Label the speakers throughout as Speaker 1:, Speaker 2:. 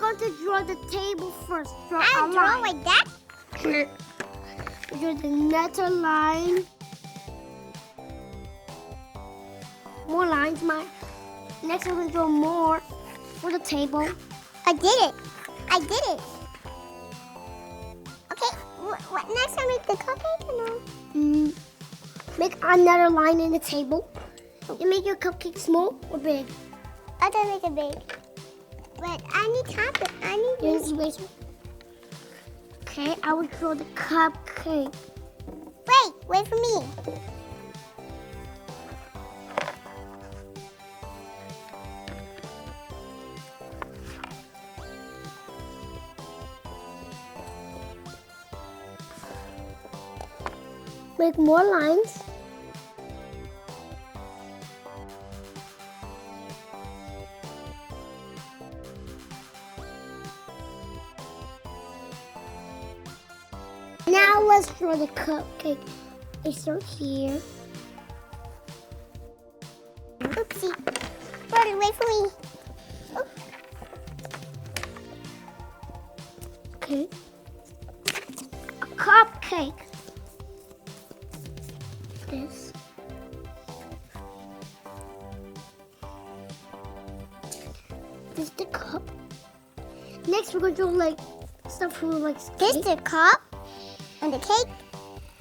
Speaker 1: going to draw the table first.
Speaker 2: I'll draw like that.
Speaker 1: Draw the letter line. More lines, Maya. Next, we're going to draw more for the table.
Speaker 2: I did it. I did it. Okay, what next? I make the cupcake or no?
Speaker 1: Make another line in the table. You make your cupcake small or big?
Speaker 2: I don't make it big. But I need top. I need
Speaker 1: You
Speaker 2: this.
Speaker 1: need eraser. Okay, I will draw the cupcake.
Speaker 2: Wait for me.
Speaker 1: Make more lines. Now let's draw the cupcake. I start here.
Speaker 2: Oopsie. Brother, wait for me. Oh.
Speaker 1: Okay. A cupcake. This. This is the cup. Next, we're going to do like stuff for like
Speaker 2: This
Speaker 1: cake.
Speaker 2: the cup and the cake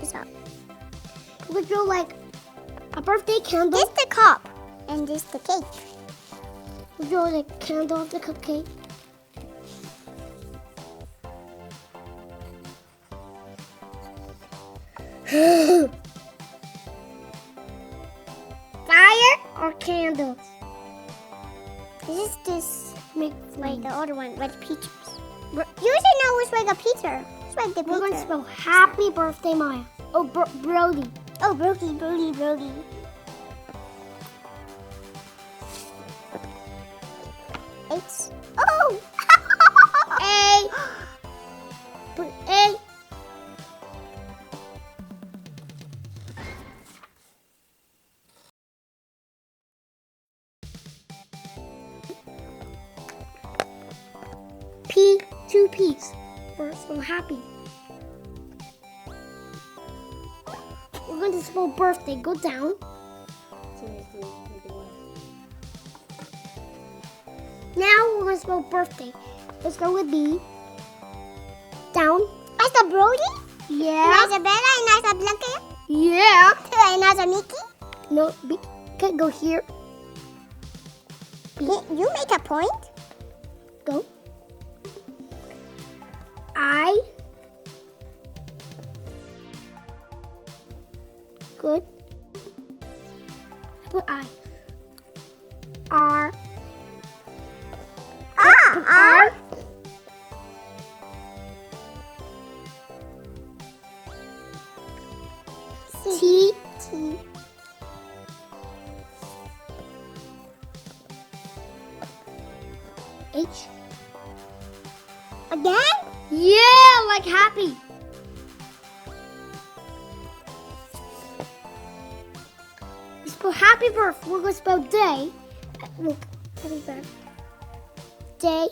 Speaker 2: is up.
Speaker 1: We're going to do like a birthday candle.
Speaker 2: This the cup and this the cake.
Speaker 1: We'll draw the candle of the cupcake. Fire or candles?
Speaker 2: This
Speaker 1: Make
Speaker 2: like
Speaker 1: flame.
Speaker 2: the other one, like pictures. You should know it's like a pizza. It's like the
Speaker 1: We're going to
Speaker 2: pizza.
Speaker 1: spell happy birthday, Maya. Oh, Brody.
Speaker 2: Oh, Brody. It's oh.
Speaker 1: A. Put A. P. 2 P's. First, so happy. We're going to spell birthday. Go down. Now we're going to spell birthday. Let's go with B. Down.
Speaker 2: That's a Brody.
Speaker 1: Yeah.
Speaker 2: And that's a Bella. And that's a Blanca.
Speaker 1: Yeah.
Speaker 2: And that's a Mickey.
Speaker 1: No, B. Okay, go here. B.
Speaker 2: You make a point.
Speaker 1: Go. I. Good. I put I. R.
Speaker 2: R.
Speaker 1: T.
Speaker 2: T.
Speaker 1: H.
Speaker 2: Again?
Speaker 1: Yeah, like happy. We spell happy birth. We're going to spell day. Look, happy birth. Day.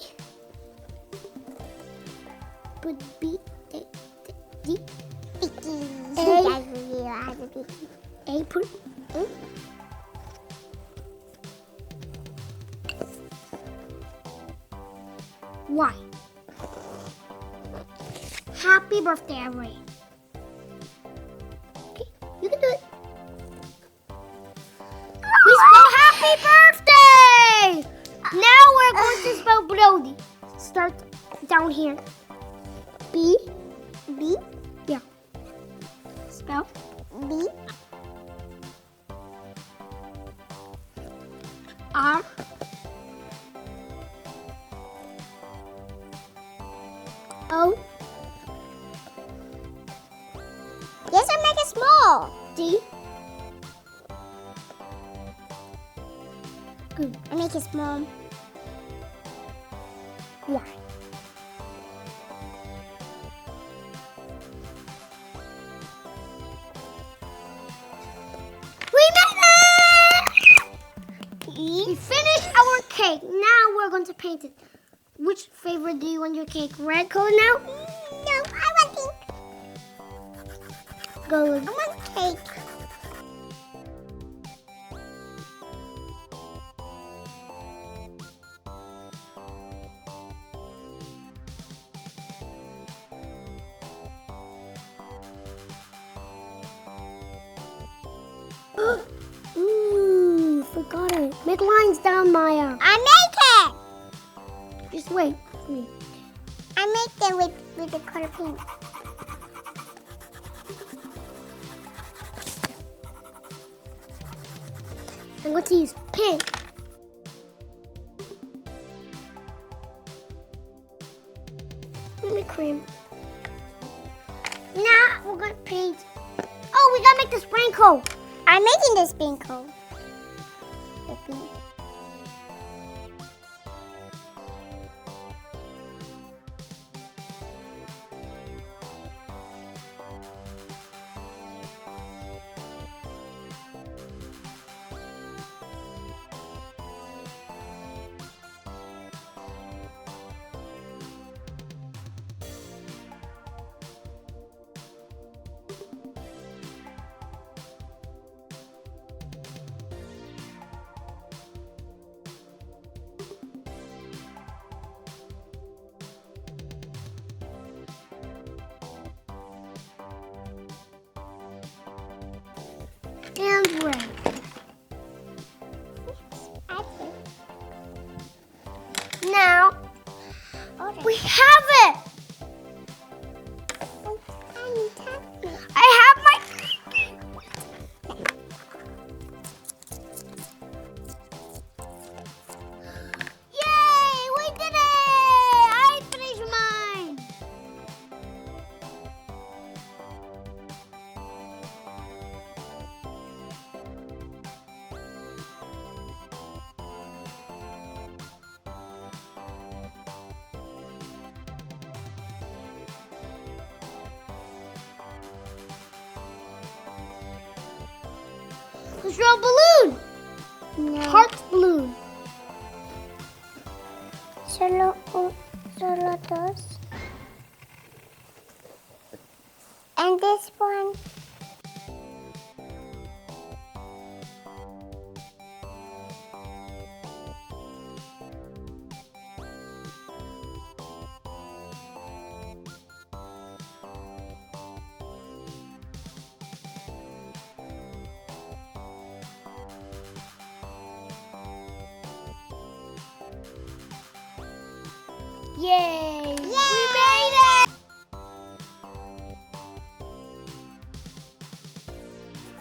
Speaker 1: Put B. A, D.
Speaker 2: Mickey.
Speaker 1: A. Put A. Y. Happy birthday, Ray. Okay, you can do it. We spell happy birthday! Now we're going to spell Brody. Start down here. B.
Speaker 2: B.
Speaker 1: Yeah. Spell
Speaker 2: B.
Speaker 1: R. O.
Speaker 2: Yes, I make it small.
Speaker 1: D. Good.
Speaker 2: I make it small.
Speaker 1: Y. We made it! We finished our cake. Now we're going to paint it. Which flavor do you want your cake? Red color now?
Speaker 2: No, I want pink.
Speaker 1: Go.
Speaker 2: I want cake.
Speaker 1: Ooh, forgot it. Make lines down, Maya.
Speaker 2: I make it.
Speaker 1: Just wait.
Speaker 2: I make them with the color pink.
Speaker 1: I'm going to use pink. Let me cream. Now we're going to paint. Oh, we got to make the sprinkle.
Speaker 2: I'm making the sprinkle. The pink.
Speaker 1: And red. Now we have it. I have my. Yay! We did it! I finished mine. Let's draw a balloon.
Speaker 2: No.
Speaker 1: Heart balloon.
Speaker 2: Solo dos. And this one.
Speaker 1: Yay! We
Speaker 2: Yay!
Speaker 1: made it!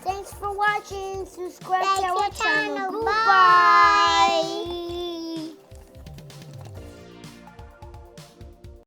Speaker 1: Thanks for watching. Subscribe to our channel.